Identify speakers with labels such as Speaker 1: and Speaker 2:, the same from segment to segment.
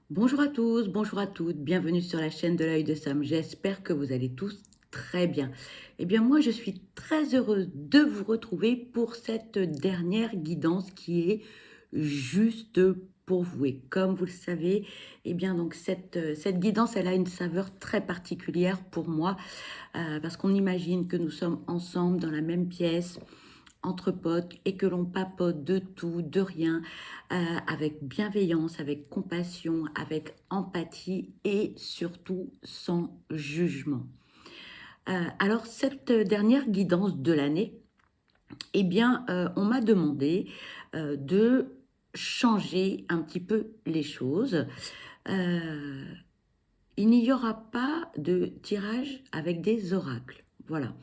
Speaker 1: Bonjour à tous, bonjour à toutes, bienvenue sur la chaîne de l'œil de Sam. J'espère que vous allez tous très bien. Eh bien moi je suis très heureuse de vous retrouver pour cette dernière guidance qui est juste pour vous. Et comme vous le savez, eh bien donc cette guidance elle a une saveur très particulière pour moi parce qu'on imagine que nous sommes ensemble dans la même pièce entre potes et que l'on papote de tout, de rien, avec bienveillance, avec compassion, avec empathie et surtout sans jugement. Alors cette dernière guidance de l'année, eh bien, on m'a demandé de changer un petit peu les choses. Euh, il n'y aura pas de tirage avec des oracles. Voilà.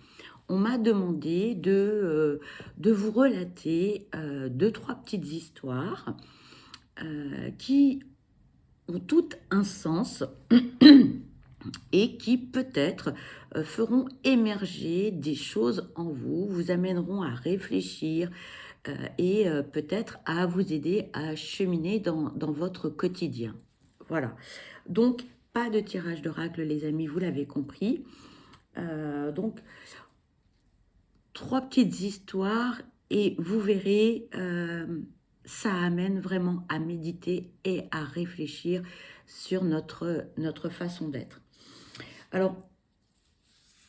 Speaker 1: On m'a demandé de vous relater deux, trois petites histoires qui ont toutes un sens et qui peut-être feront émerger des choses en vous, vous amèneront à réfléchir et peut-être à vous aider à cheminer dans votre quotidien. Voilà. Donc, pas de tirage d'oracle, les amis, vous l'avez compris. Donc, trois petites histoires et vous verrez, ça amène vraiment à méditer et à réfléchir sur notre façon d'être. Alors,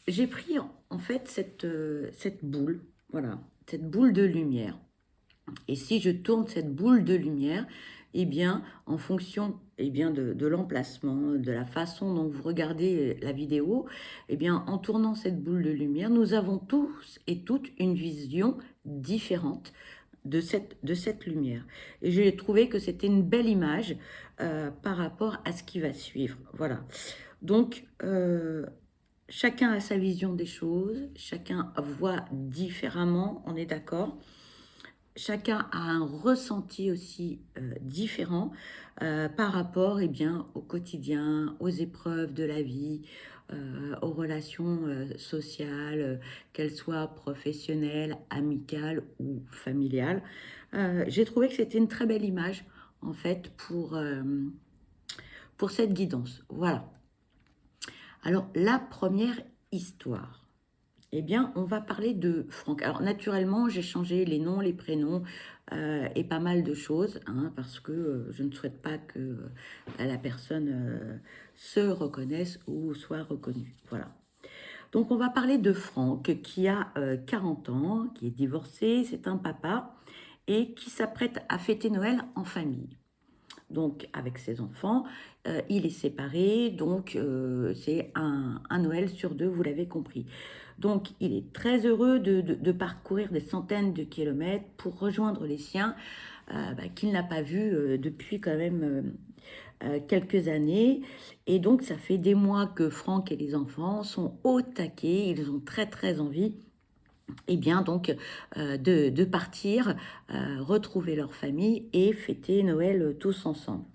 Speaker 1: j'ai pris en fait cette boule, voilà, cette boule de lumière. Et si je tourne cette boule de lumière, eh bien, en fonction de l'emplacement, de la façon dont vous regardez la vidéo, eh bien, en tournant cette boule de lumière, nous avons tous et toutes une vision différente de cette lumière. Et j'ai trouvé que c'était une belle image par rapport à ce qui va suivre. Voilà. Donc, chacun a sa vision des choses, chacun voit différemment, on est d'accord. Chacun a un ressenti aussi différent par rapport au quotidien, aux épreuves de la vie, aux relations sociales, qu'elles soient professionnelles, amicales ou familiales. J'ai trouvé que c'était une très belle image en fait pour cette guidance. Voilà. Alors la première histoire. Eh bien, on va parler de Franck. Alors, naturellement, j'ai changé les noms, les prénoms et pas mal de choses, hein, parce que je ne souhaite pas que la personne se reconnaisse ou soit reconnue. Voilà. Donc, on va parler de Franck, qui a 40 ans, qui est divorcé, c'est un papa, et qui s'apprête à fêter Noël en famille. Donc, avec ses enfants, il est séparé, donc c'est un Noël sur deux, vous l'avez compris. Donc, il est très heureux de parcourir des centaines de kilomètres pour rejoindre les siens qu'il n'a pas vus depuis quand même quelques années. Et donc, ça fait des mois que Franck et les enfants sont au taquet. Ils ont très, très envie donc de partir, retrouver leur famille et fêter Noël tous ensemble.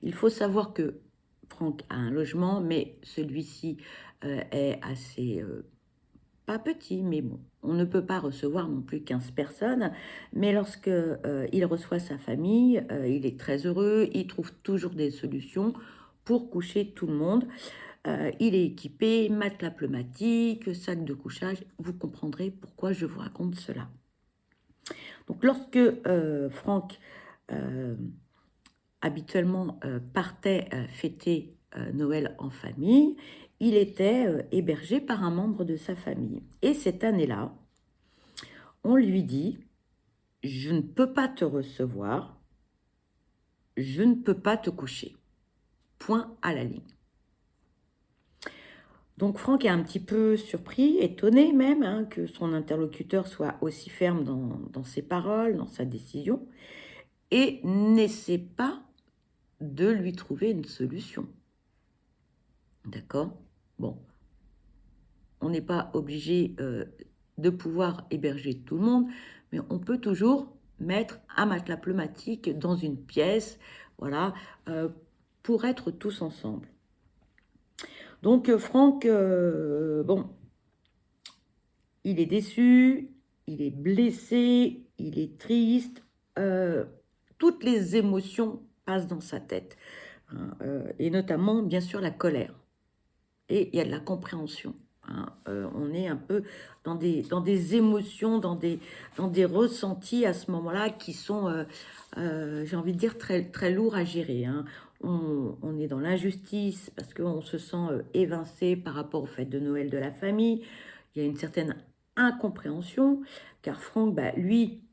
Speaker 1: Il faut savoir que Franck a un logement, mais celui-ci est assez pas petit, mais bon, on ne peut pas recevoir non plus 15 personnes. Mais lorsque il reçoit sa famille, il est très heureux, il trouve toujours des solutions pour coucher tout le monde. Il est équipé, matelas pneumatique, sac de couchage. Vous comprendrez pourquoi je vous raconte cela. Donc, lorsque Franck euh, habituellement partait fêter Noël en famille, il était hébergé par un membre de sa famille. Et cette année-là, on lui dit, je ne peux pas te recevoir, je ne peux pas te coucher. Point à la ligne. Donc Franck est un petit peu surpris, étonné même, hein, que son interlocuteur soit aussi ferme dans ses paroles, dans sa décision, et n'essaie pas de lui trouver une solution. D'accord? Bon, on n'est pas obligé de pouvoir héberger tout le monde, mais on peut toujours mettre un matelas pneumatique dans une pièce, voilà, pour être tous ensemble. Donc Franck, bon, il est déçu, il est blessé, il est triste, toutes les émotions passent dans sa tête. hein, et notamment, bien sûr, la colère. Et il y a de la compréhension, hein. On est un peu dans des émotions, dans des ressentis à ce moment-là qui sont, j'ai envie de dire, très, très lourds à gérer, hein. On est dans l'injustice parce qu'on se sent évincé par rapport au fait de Noël de la famille. Il y a une certaine incompréhension, car Franck, bah, lui,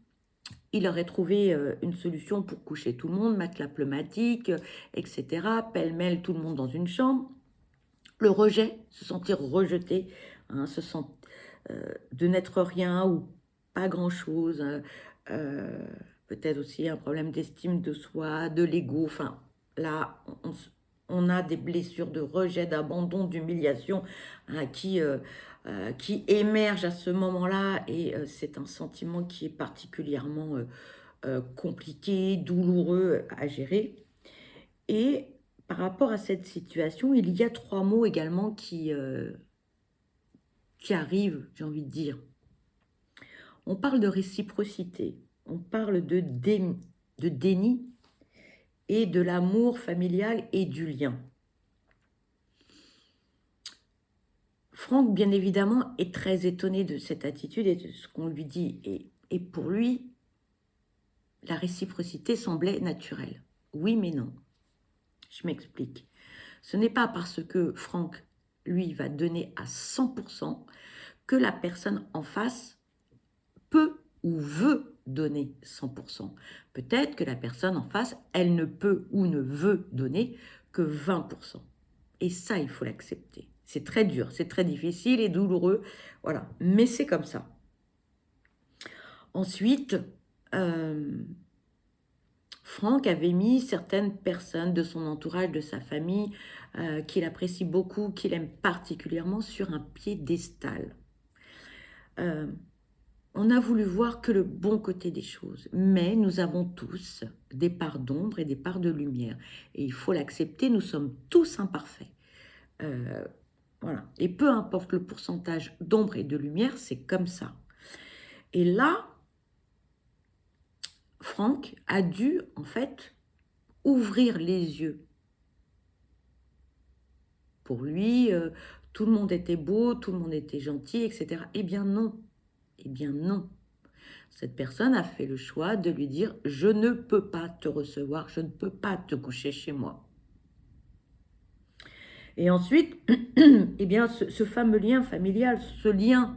Speaker 1: il aurait trouvé une solution pour coucher tout le monde, matelas pneumatique, etc. Pêle-mêle tout le monde dans une chambre. Le rejet, se sentir rejeté, hein, de n'être rien ou pas grand-chose, peut-être aussi un problème d'estime de soi, de l'ego. Enfin, là, on a des blessures de rejet, d'abandon, d'humiliation, hein, qui émergent à ce moment-là, et c'est un sentiment qui est particulièrement compliqué, douloureux à gérer. Et par rapport à cette situation, il y a trois mots également qui arrivent, j'ai envie de dire. On parle de réciprocité, on parle de déni et de l'amour familial et du lien. Franck, bien évidemment, est très étonné de cette attitude et de ce qu'on lui dit. Et pour lui, la réciprocité semblait naturelle. Oui, mais non. Je m'explique. Ce n'est pas parce que Franck, lui, va donner à 100% que la personne en face peut ou veut donner 100%. Peut-être que la personne en face, elle ne peut ou ne veut donner que 20%. Et ça, il faut l'accepter. C'est très dur, c'est très difficile et douloureux, voilà. Mais c'est comme ça. Ensuite, Franck avait mis certaines personnes de son entourage, de sa famille, qu'il apprécie beaucoup, qu'il aime particulièrement, sur un piédestal. On a voulu voir que le bon côté des choses, mais nous avons tous des parts d'ombre et des parts de lumière. Et il faut l'accepter, nous sommes tous imparfaits. Voilà. Et peu importe le pourcentage d'ombre et de lumière, c'est comme ça. Et là, Franck a dû, en fait, ouvrir les yeux. Pour lui, tout le monde était beau, tout le monde était gentil, etc. Eh bien non. Eh bien non. Cette personne a fait le choix de lui dire « Je ne peux pas te recevoir, je ne peux pas te coucher chez moi ». Et ensuite, eh bien, ce fameux lien familial, ce lien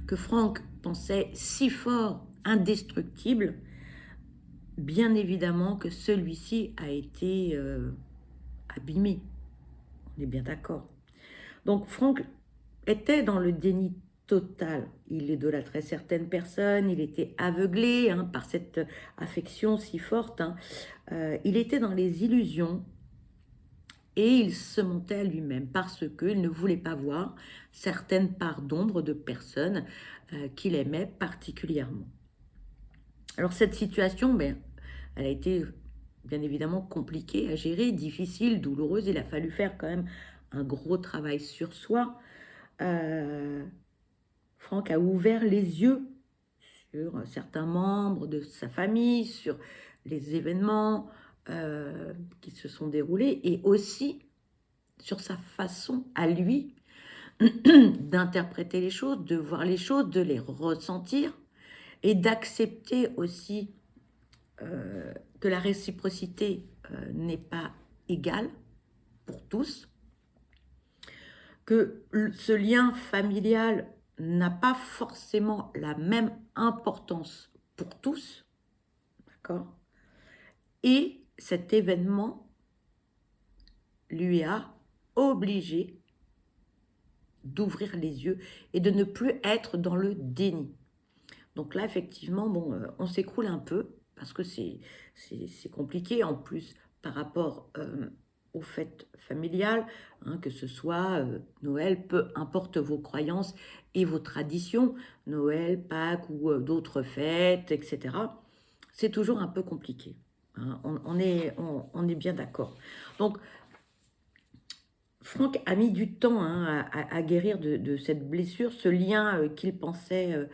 Speaker 1: que Franck pensait si fort, indestructible, bien évidemment que celui-ci a été abîmé. On est bien d'accord. Donc Franck était dans le déni total. Il idolâtrait certaines personnes, il était aveuglé par cette affection si forte. Il était dans les illusions et il se mentait à lui-même parce qu'il ne voulait pas voir certaines parts d'ombre de personnes qu'il aimait particulièrement. Alors cette situation, elle a été bien évidemment compliquée à gérer, difficile, douloureuse. Il a fallu faire quand même un gros travail sur soi. Franck a ouvert les yeux sur certains membres de sa famille, sur les événements qui se sont déroulés et aussi sur sa façon à lui d'interpréter les choses, de voir les choses, de les ressentir et d'accepter aussi que la réciprocité n'est pas égale pour tous, que ce lien familial n'a pas forcément la même importance pour tous, d'accord? Et cet événement lui a obligé d'ouvrir les yeux et de ne plus être dans le déni. Donc là, effectivement, on s'écroule un peu parce que c'est compliqué en plus par rapport aux fêtes familiales, que ce soit Noël, peu importe vos croyances et vos traditions, Noël, Pâques ou d'autres fêtes, etc. C'est toujours un peu compliqué. On est bien d'accord. Donc, Franck a mis du temps à guérir de cette blessure, ce lien qu'il pensait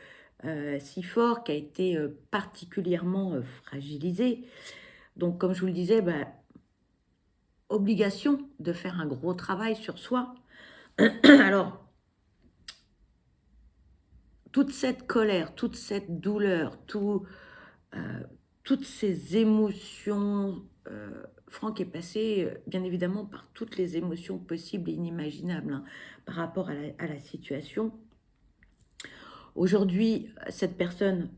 Speaker 1: si fort, qui a été particulièrement fragilisé. Donc, comme je vous le disais, obligation de faire un gros travail sur soi. Alors, toute cette colère, toute cette douleur, toutes ces émotions, Franck est passé, bien évidemment, par toutes les émotions possibles et inimaginables, hein, par rapport à la situation. Aujourd'hui, cette personne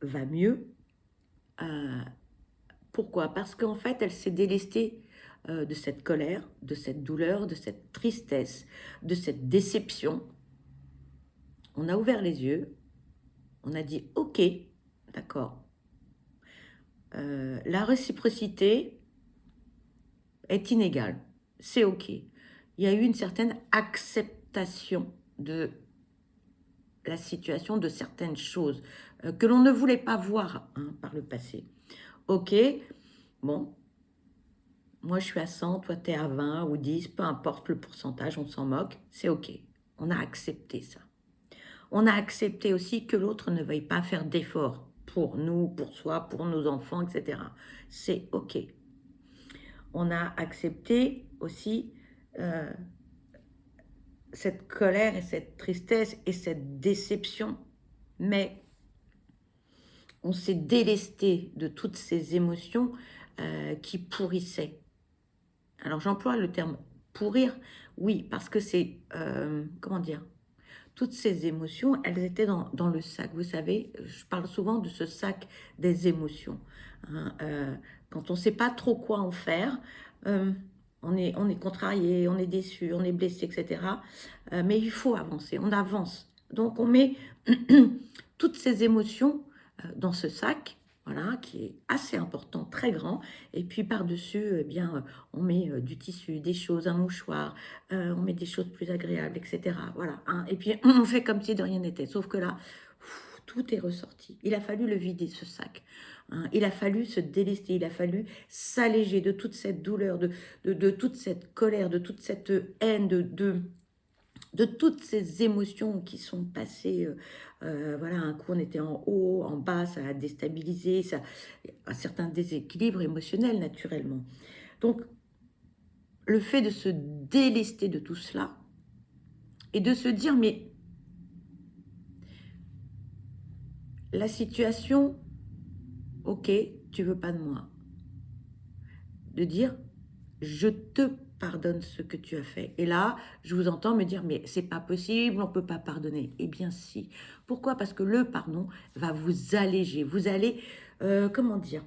Speaker 1: va mieux. Pourquoi? Parce qu'en fait, elle s'est délestée de cette colère, de cette douleur, de cette tristesse, de cette déception. On a ouvert les yeux, on a dit ok, d'accord. La réciprocité est inégale, c'est ok. Il y a eu une certaine acceptation de la situation, de certaines choses que l'on ne voulait pas voir, hein, par le passé. Ok, bon, moi je suis à 100, toi tu es à 20 ou 10, peu importe le pourcentage, on s'en moque, c'est ok. On a accepté ça. On a accepté aussi que l'autre ne veuille pas faire d'efforts pour nous, pour soi, pour nos enfants, etc. C'est ok. On a accepté aussi cette colère et cette tristesse et cette déception, mais on s'est délesté de toutes ces émotions qui pourrissaient. Alors j'emploie le terme pourrir, oui, parce que c'est, comment dire, toutes ces émotions, elles étaient dans le sac. Vous savez, je parle souvent de ce sac des émotions, hein. Quand on ne sait pas trop quoi en faire, on est contrarié, on est déçu, on est blessé, etc. Mais il faut avancer, on avance. Donc on met toutes ces émotions dans ce sac, voilà, qui est assez important, très grand. Et puis par-dessus, eh bien, on met du tissu, des choses, un mouchoir, on met des choses plus agréables, etc. Voilà, hein. Et puis on fait comme si de rien n'était. Sauf que là, tout est ressorti. Il a fallu le vider, ce sac, hein. Il a fallu se délester, il a fallu s'alléger de toute cette douleur, de toute cette colère, de toute cette haine, de toutes ces émotions qui sont passées. Voilà, un coup on était en haut, en bas, ça a déstabilisé, ça, un certain déséquilibre émotionnel naturellement. Donc, le fait de se délester de tout cela et de se dire, mais la situation, ok, tu veux pas de moi. De dire, je te pardonne ce que tu as fait. Et là, je vous entends me dire, mais c'est pas possible, on peut pas pardonner. Eh bien si. Pourquoi? Parce que le pardon va vous alléger. Vous allez, comment dire,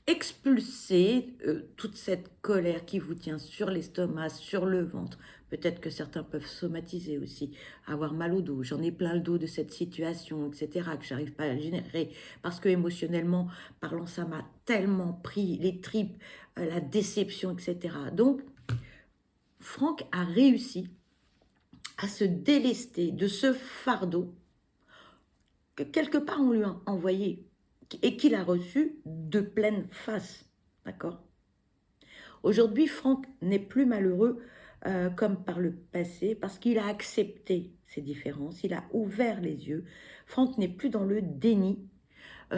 Speaker 1: expulser toute cette colère qui vous tient sur l'estomac, sur le ventre. Peut-être que certains peuvent somatiser aussi, avoir mal au dos. J'en ai plein le dos de cette situation, etc., que j'arrive pas à générer parce que émotionnellement parlant, ça m'a tellement pris les tripes, la déception, etc. Donc, Franck a réussi à se délester de ce fardeau que quelque part on lui a envoyé et qu'il a reçu de pleine face. D'accord? Aujourd'hui, Franck n'est plus malheureux comme par le passé parce qu'il a accepté ses différences, il a ouvert les yeux. Franck n'est plus dans le déni.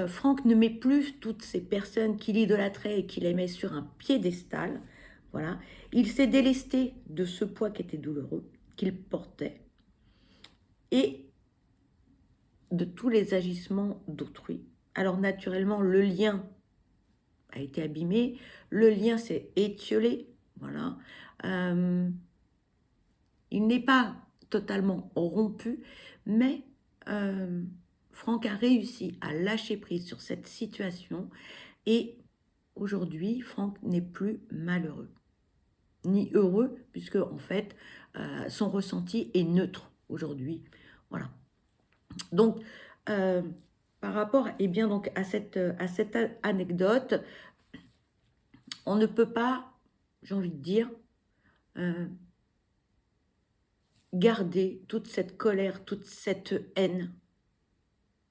Speaker 1: Franck ne met plus toutes ces personnes qu'il idolâtrait et qu'il aimait sur un piédestal. Voilà. Il s'est délesté de ce poids qui était douloureux, qu'il portait, et de tous les agissements d'autrui. Alors naturellement, le lien a été abîmé, le lien s'est étiolé, voilà. Il n'est pas totalement rompu, mais Franck a réussi à lâcher prise sur cette situation et aujourd'hui, Franck n'est plus malheureux, ni heureux, puisque en fait, son ressenti est neutre aujourd'hui. Voilà. Donc, par rapport eh bien, donc, à cette anecdote, on ne peut pas, j'ai envie de dire, garder toute cette colère, toute cette haine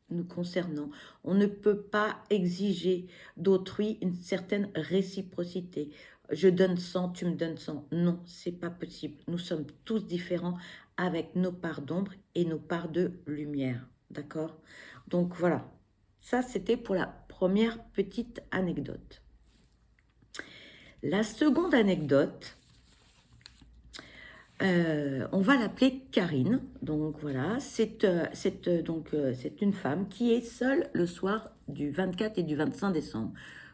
Speaker 1: nous concernant. On ne peut pas exiger d'autrui une certaine réciprocité. Je donne 100, tu me donnes 100. Non, c'est pas possible. Nous sommes tous différents avec nos parts d'ombre et nos parts de lumière. D'accord? Donc voilà. Ça, c'était pour la première petite anecdote. La seconde anecdote, on va l'appeler Karine. Donc voilà, c'est une femme qui est seule le soir du 24 et du 25 décembre.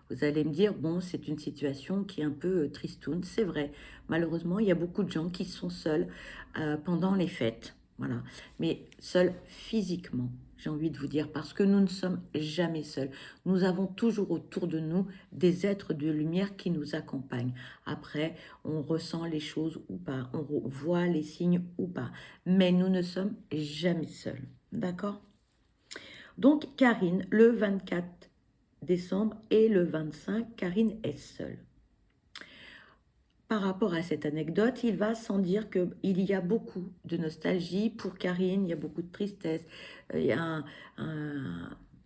Speaker 1: Vous allez me dire, bon, c'est une situation qui est un peu tristoune, c'est vrai. Malheureusement, il y a beaucoup de gens qui sont seuls pendant les fêtes. Voilà, mais seuls physiquement, j'ai envie de vous dire, parce que nous ne sommes jamais seuls. Nous avons toujours autour de nous des êtres de lumière qui nous accompagnent. Après, on ressent les choses ou pas, on voit les signes ou pas, mais nous ne sommes jamais seuls. D'accord? Donc, Karine, le 24 décembre et le 25, Karine est seule. Par rapport à cette anecdote, il va sans dire qu'il y a beaucoup de nostalgie pour Karine, il y a beaucoup de tristesse, il y a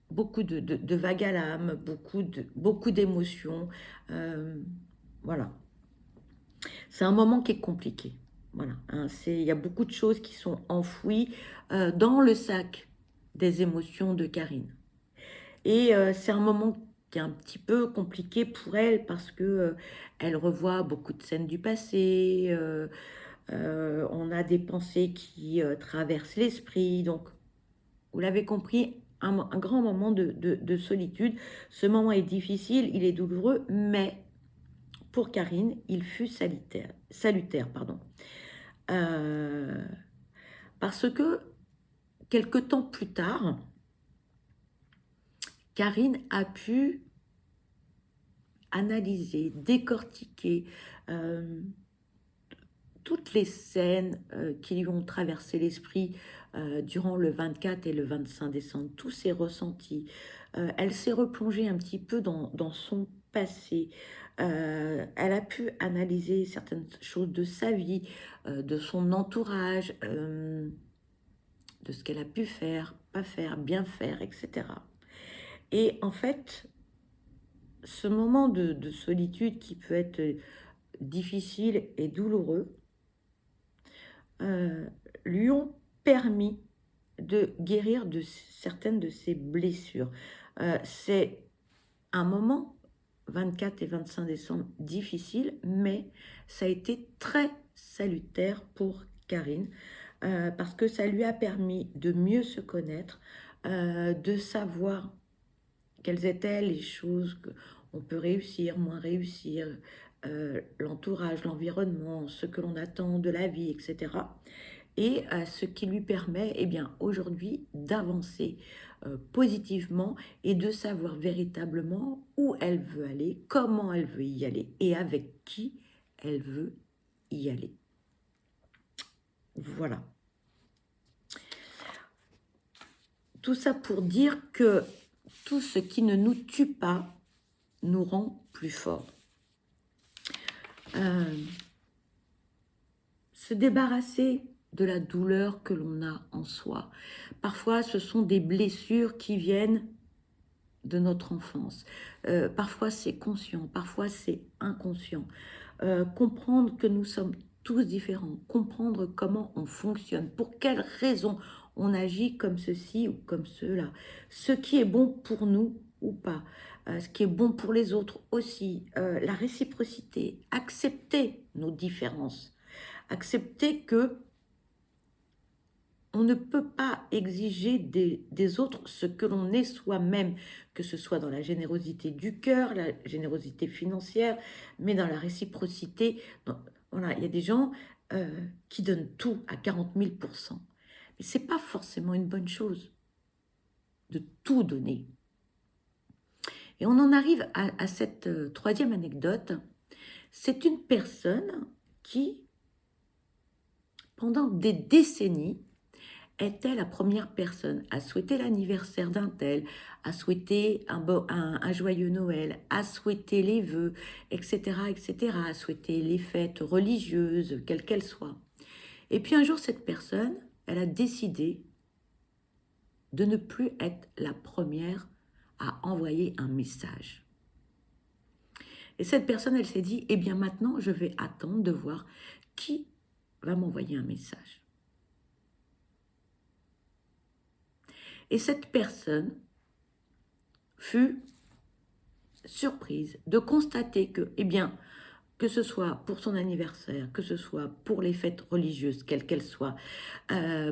Speaker 1: beaucoup de vagues à l'âme, beaucoup d'émotions. Voilà. C'est un moment qui est compliqué. Voilà, hein, il y a beaucoup de choses qui sont enfouies dans le sac des émotions de Karine. Et c'est un moment qui est un petit peu compliqué pour elle parce que elle revoit beaucoup de scènes du passé. On a des pensées qui traversent l'esprit. Donc, vous l'avez compris, un grand moment de solitude. Ce moment est difficile, il est douloureux, mais pour Karine, il fut salutaire, pardon. Parce que quelque temps plus tard, Karine a pu analyser, décortiquer toutes les scènes qui lui ont traversé l'esprit durant le 24 et le 25 décembre, tous ses ressentis. Elle s'est replongée un petit peu dans son passé. Elle a pu analyser certaines choses de sa vie, de son entourage, de ce qu'elle a pu faire, pas faire, bien faire, etc. Et en fait, ce moment de solitude qui peut être difficile et douloureux lui ont permis de guérir de certaines de ses blessures. C'est un moment, 24 et 25 décembre, difficile, mais ça a été très salutaire pour Karine parce que ça lui a permis de mieux se connaître, de savoir quelles étaient les choses qu'on peut réussir, moins réussir, l'entourage, l'environnement, ce que l'on attend de la vie, etc. Et ce qui lui permet, eh bien, aujourd'hui, d'avancer positivement et de savoir véritablement où elle veut aller, comment elle veut y aller et avec qui elle veut y aller. Voilà. Tout ça pour dire que tout ce qui ne nous tue pas nous rend plus forts. Se débarrasser de la douleur que l'on a en soi. Parfois, ce sont des blessures qui viennent de notre enfance. Parfois, c'est conscient, parfois, c'est inconscient. Comprendre que nous sommes tous différents, comprendre comment on fonctionne, pour quelles raisons on agit comme ceci ou comme cela, ce qui est bon pour nous ou pas, ce qui est bon pour les autres aussi, la réciprocité, accepter nos différences, accepter que on ne peut pas exiger des autres ce que l'on est soi-même, que ce soit dans la générosité du cœur, la générosité financière, mais dans la réciprocité. Voilà, il y a des gens qui donnent tout à 40 000 %. Mais ce n'est pas forcément une bonne chose de tout donner. Et on en arrive à cette troisième anecdote. C'est une personne qui, pendant des décennies, était la première personne à souhaiter l'anniversaire d'un tel, à souhaiter un joyeux Noël, à souhaiter les vœux, etc., etc., à souhaiter les fêtes religieuses, quelles qu'elles soient. Et puis un jour, cette personne, elle a décidé de ne plus être la première à envoyer un message. Et cette personne, elle s'est dit, eh bien maintenant, je vais attendre de voir qui va m'envoyer un message. Et cette personne fut surprise de constater que, eh bien, que ce soit pour son anniversaire, que ce soit pour les fêtes religieuses, quelles qu'elles soient, euh,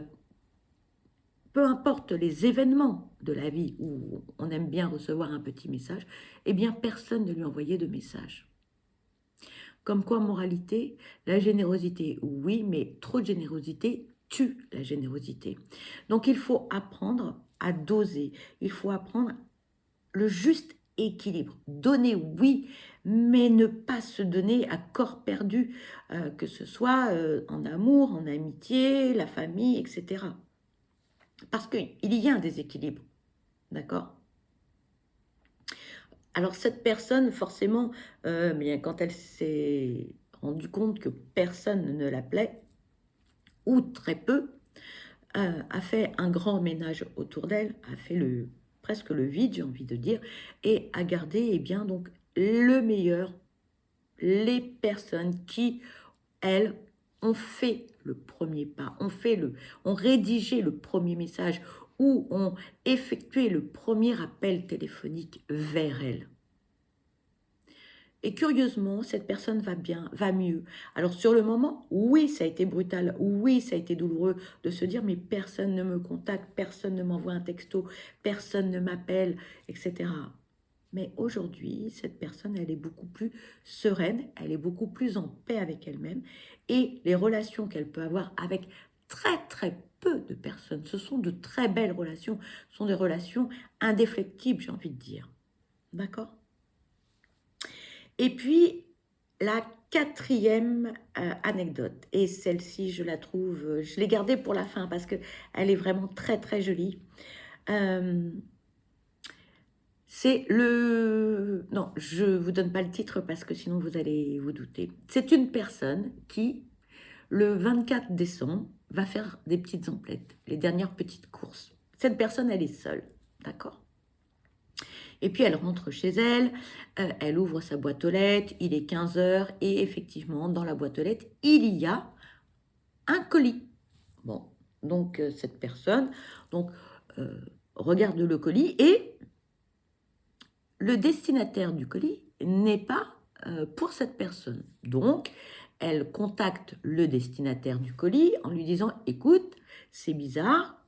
Speaker 1: peu importe les événements de la vie où on aime bien recevoir un petit message, eh bien personne ne lui envoyait de message. Comme quoi, moralité, la générosité, oui, mais trop de générosité tue la générosité. Donc il faut apprendre à doser, il faut apprendre le juste équilibre. Donner, oui, mais ne pas se donner à corps perdu, que ce soit en amour, en amitié, la famille, etc. Parce qu'il y a un déséquilibre, d'accord? Alors cette personne, forcément, bien, quand elle s'est rendue compte que personne ne l'appelait, ou très peu, a fait un grand ménage autour d'elle, a fait presque le vide, j'ai envie de dire, et a gardé eh bien, donc, le meilleur, les personnes qui, elles, ont fait le premier pas, ont rédigé le premier message ou ont effectué le premier appel téléphonique vers elle. Et curieusement, cette personne va bien, va mieux. Alors sur le moment, oui, ça a été brutal, oui, ça a été douloureux de se dire mais personne ne me contacte, personne ne m'envoie un texto, personne ne m'appelle, etc. Mais aujourd'hui, cette personne, elle est beaucoup plus sereine, elle est beaucoup plus en paix avec elle-même et les relations qu'elle peut avoir avec très très peu de personnes, ce sont de très belles relations, ce sont des relations indéfectibles, j'ai envie de dire. D'accord? Et puis, la quatrième anecdote, et celle-ci, je la trouve, je l'ai gardée pour la fin parce qu'elle est vraiment très très jolie. C'est le... Non, je ne vous donne pas le titre parce que sinon vous allez vous douter. C'est une personne qui, le 24 décembre, va faire des petites emplettes, les dernières petites courses. Cette personne, elle est seule, d'accord? Et puis elle rentre chez elle, elle ouvre sa boîte aux lettres, il est 15 heures et effectivement, dans la boîte aux lettres, il y a un colis. Bon, donc cette personne regarde le colis et le destinataire du colis n'est pas pour cette personne. Donc, elle contacte le destinataire du colis en lui disant « Écoute, c'est bizarre,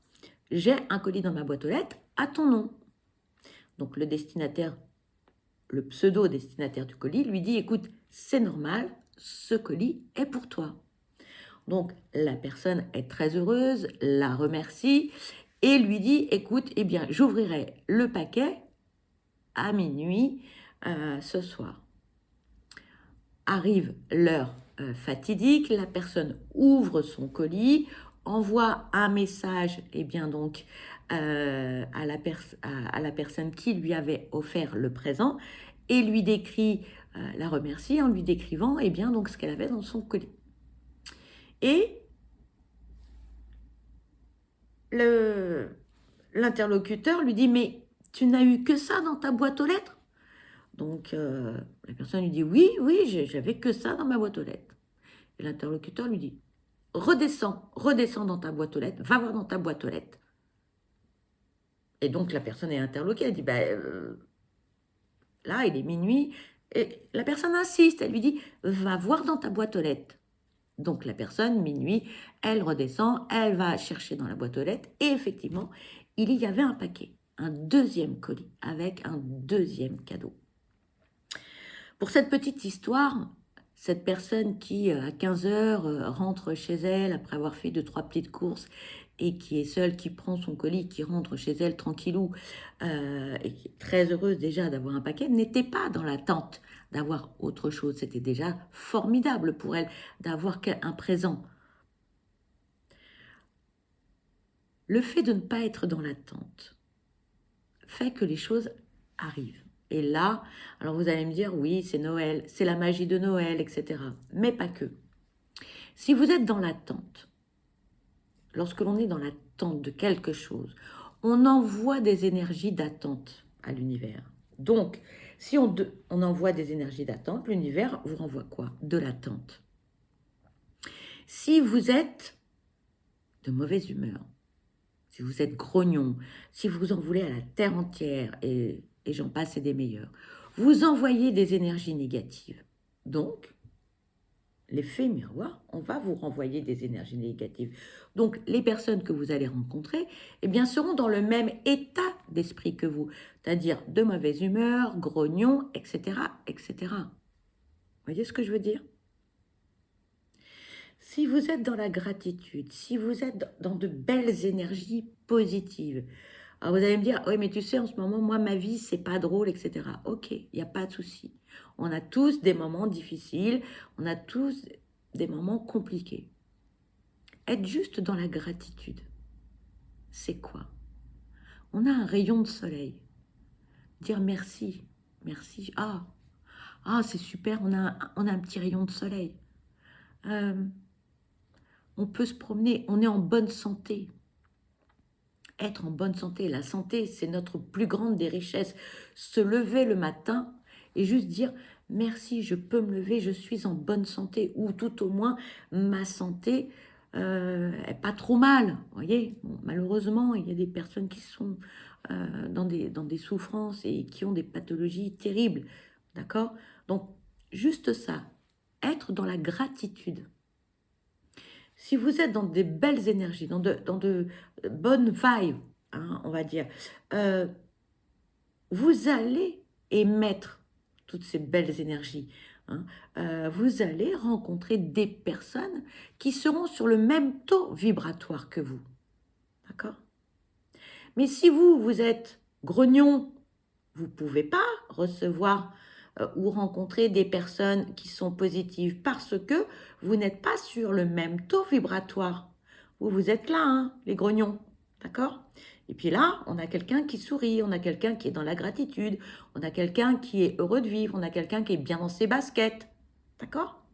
Speaker 1: j'ai un colis dans ma boîte aux lettres à ton nom. » Donc, le destinataire, le pseudo-destinataire du colis lui dit « Écoute, c'est normal, ce colis est pour toi. » Donc, la personne est très heureuse, la remercie et lui dit « Écoute, eh bien, j'ouvrirai le paquet à minuit ce soir. » Arrive l'heure fatidique, la personne ouvre son colis, envoie un message eh bien donc, à la personne qui lui avait offert le présent et lui décrit, la remercie en lui décrivant eh bien donc, ce qu'elle avait dans son colis. Et l'interlocuteur lui dit « Mais tu n'as eu que ça dans ta boîte aux lettres ?» Donc, la personne lui dit « Oui, j'avais que ça dans ma boîte aux lettres. » Et l'interlocuteur lui dit « Redescends dans ta boîte aux lettres, va voir dans ta boîte aux lettres. » Et donc, la personne est interloquée, elle dit là, il est minuit. Et la personne insiste, elle lui dit « Va voir dans ta boîte aux lettres. » Donc, la personne, minuit, elle redescend, elle va chercher dans la boîte aux lettres. Et effectivement, il y avait un paquet, un deuxième colis avec un deuxième cadeau. Pour cette petite histoire, cette personne qui, à 15 heures, rentre chez elle après avoir fait 2-3 petites courses et qui est seule, qui prend son colis, qui rentre chez elle tranquillou et qui est très heureuse déjà d'avoir un paquet, n'était pas dans l'attente d'avoir autre chose. C'était déjà formidable pour elle d'avoir un présent. Le fait de ne pas être dans l'attente fait que les choses arrivent. Et là, alors vous allez me dire, oui, c'est Noël, c'est la magie de Noël, etc. Mais pas que. Si vous êtes dans l'attente, lorsque l'on est dans l'attente de quelque chose, on envoie des énergies d'attente à l'univers. Donc, si on envoie des énergies d'attente, l'univers vous renvoie quoi? De l'attente. Si vous êtes de mauvaise humeur, si vous êtes grognon, si vous en voulez à la terre entière, et j'en passe et des meilleurs, vous envoyez des énergies négatives. Donc, l'effet miroir, on va vous renvoyer des énergies négatives. Donc, les personnes que vous allez rencontrer, eh bien, seront dans le même état d'esprit que vous, c'est-à-dire de mauvaise humeur, grognon, etc., etc. Vous voyez ce que je veux dire? Si vous êtes dans la gratitude, si vous êtes dans de belles énergies positives, alors vous allez me dire, oui, mais tu sais, en ce moment, moi, ma vie, c'est pas drôle, etc. Ok, il n'y a pas de souci. On a tous des moments difficiles, on a tous des moments compliqués. Être juste dans la gratitude, c'est quoi? On a un rayon de soleil. Dire merci, merci. C'est super, on a un petit rayon de soleil. On peut se promener, on est en bonne santé. Être en bonne santé, la santé, c'est notre plus grande des richesses. Se lever le matin et juste dire merci, je peux me lever, je suis en bonne santé, ou tout au moins ma santé est pas trop mal. Vous voyez, bon, malheureusement, il y a des personnes qui sont dans des souffrances et qui ont des pathologies terribles. D'accord? Donc, juste ça, être dans la gratitude. Si vous êtes dans des belles énergies, dans de bonnes vibes, hein, on va dire, vous allez émettre toutes ces belles énergies. Hein. Vous allez rencontrer des personnes qui seront sur le même taux vibratoire que vous. D'accord? Mais si vous êtes grognon, vous ne pouvez pas recevoir ou rencontrer des personnes qui sont positives parce que vous n'êtes pas sur le même taux vibratoire. Vous êtes là, hein, les grognons, d'accord? Et puis là, on a quelqu'un qui sourit, on a quelqu'un qui est dans la gratitude, on a quelqu'un qui est heureux de vivre, on a quelqu'un qui est bien dans ses baskets, d'accord?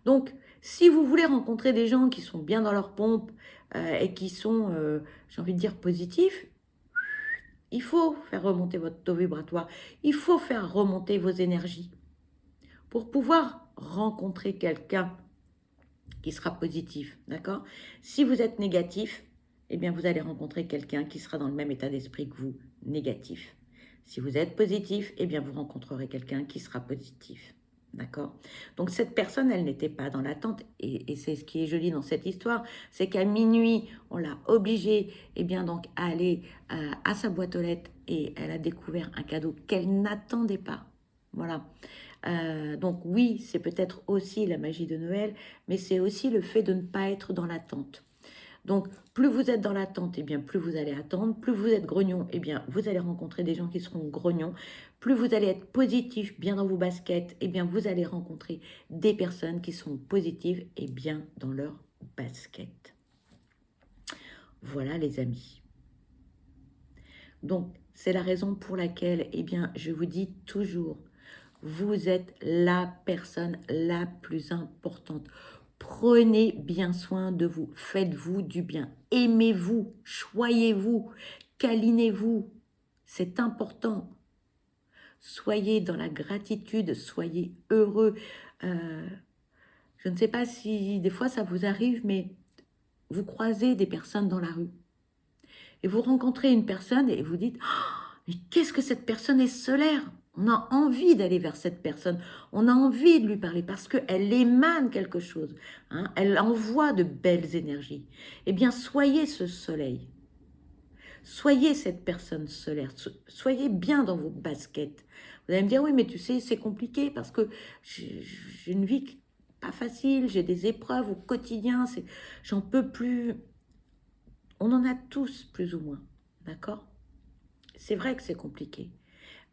Speaker 1: Donc, si vous voulez rencontrer des gens qui sont bien dans leur pompe et qui sont, j'ai envie de dire, positifs, il faut faire remonter votre taux vibratoire. Il faut faire remonter vos énergies pour pouvoir rencontrer quelqu'un qui sera positif, d'accord? Si vous êtes négatif, eh bien, vous allez rencontrer quelqu'un qui sera dans le même état d'esprit que vous, négatif. Si vous êtes positif, eh bien, vous rencontrerez quelqu'un qui sera positif. D'accord? Donc, cette personne, elle n'était pas dans l'attente. Et c'est ce qui est joli dans cette histoire, c'est qu'à minuit, on l'a obligée, eh bien, donc, à aller à sa boîte aux lettres et elle a découvert un cadeau qu'elle n'attendait pas. Voilà. Donc oui, c'est peut-être aussi la magie de Noël, mais c'est aussi le fait de ne pas être dans l'attente. Donc, plus vous êtes dans l'attente, eh bien, plus vous allez attendre. Plus vous êtes grognon, eh bien, vous allez rencontrer des gens qui seront grognons. Plus vous allez être positif, bien dans vos baskets, eh bien, vous allez rencontrer des personnes qui sont positives et bien dans leur basket. Voilà, les amis. Donc, c'est la raison pour laquelle, eh bien, je vous dis toujours, vous êtes la personne la plus importante. Prenez bien soin de vous, faites-vous du bien, aimez-vous, choyez-vous, câlinez-vous, c'est important. Soyez dans la gratitude, soyez heureux. Je ne sais pas si des fois ça vous arrive, mais vous croisez des personnes dans la rue et vous rencontrez une personne et vous dites oh, mais qu'est-ce que cette personne est solaire! On a envie d'aller vers cette personne, on a envie de lui parler parce qu'elle émane quelque chose, hein, elle envoie de belles énergies. Eh bien, soyez ce soleil, soyez cette personne solaire, soyez bien dans vos baskets. Vous allez me dire, oui, mais tu sais, c'est compliqué parce que j'ai une vie pas facile, j'ai des épreuves au quotidien, j'en peux plus. On en a tous plus ou moins, d'accord? C'est vrai que c'est compliqué.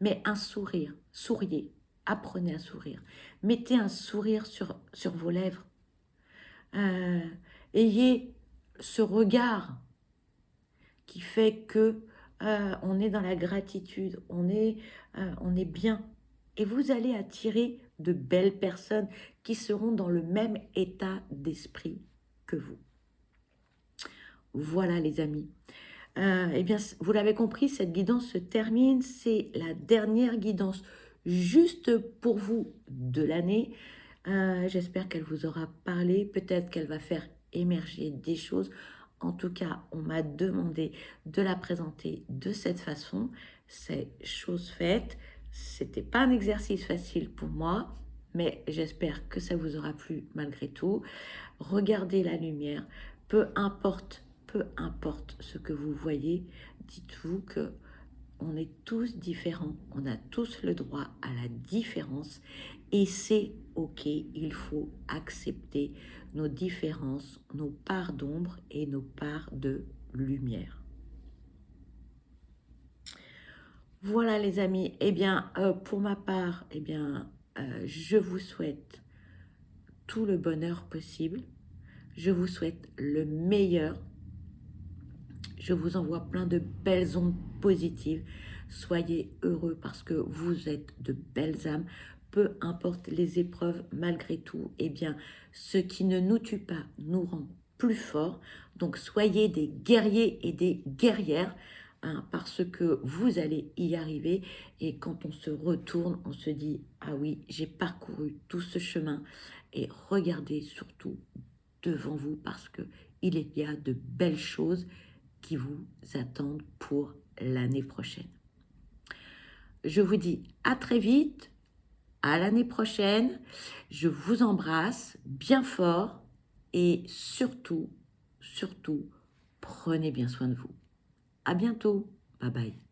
Speaker 1: Mais un sourire, souriez, apprenez à sourire. Mettez un sourire sur vos lèvres. Ayez ce regard qui fait que on est dans la gratitude, on est bien. Et vous allez attirer de belles personnes qui seront dans le même état d'esprit que vous. Voilà les amis. Eh bien, vous l'avez compris, cette guidance se termine. C'est la dernière guidance juste pour vous de l'année. J'espère qu'elle vous aura parlé. Peut-être qu'elle va faire émerger des choses. En tout cas, on m'a demandé de la présenter de cette façon. C'est chose faite. C'était pas un exercice facile pour moi, mais j'espère que ça vous aura plu malgré tout. Regardez la lumière, peu importe ce que vous voyez, dites-vous que on est tous différents, on a tous le droit à la différence et c'est ok, il faut accepter nos différences, nos parts d'ombre et nos parts de lumière. Voilà les amis, eh bien pour ma part, eh bien je vous souhaite tout le bonheur possible, je vous souhaite le meilleur, je vous envoie plein de belles ondes positives, soyez heureux parce que vous êtes de belles âmes, peu importe les épreuves, malgré tout, eh bien ce qui ne nous tue pas nous rend plus forts, donc soyez des guerriers et des guerrières, hein, parce que vous allez y arriver et quand on se retourne, on se dit « Ah oui, j'ai parcouru tout ce chemin » et regardez surtout devant vous parce que il y a de belles choses qui vous attendent pour l'année prochaine. Je vous dis à très vite, à l'année prochaine. Je vous embrasse bien fort et surtout, prenez bien soin de vous. À bientôt. Bye bye.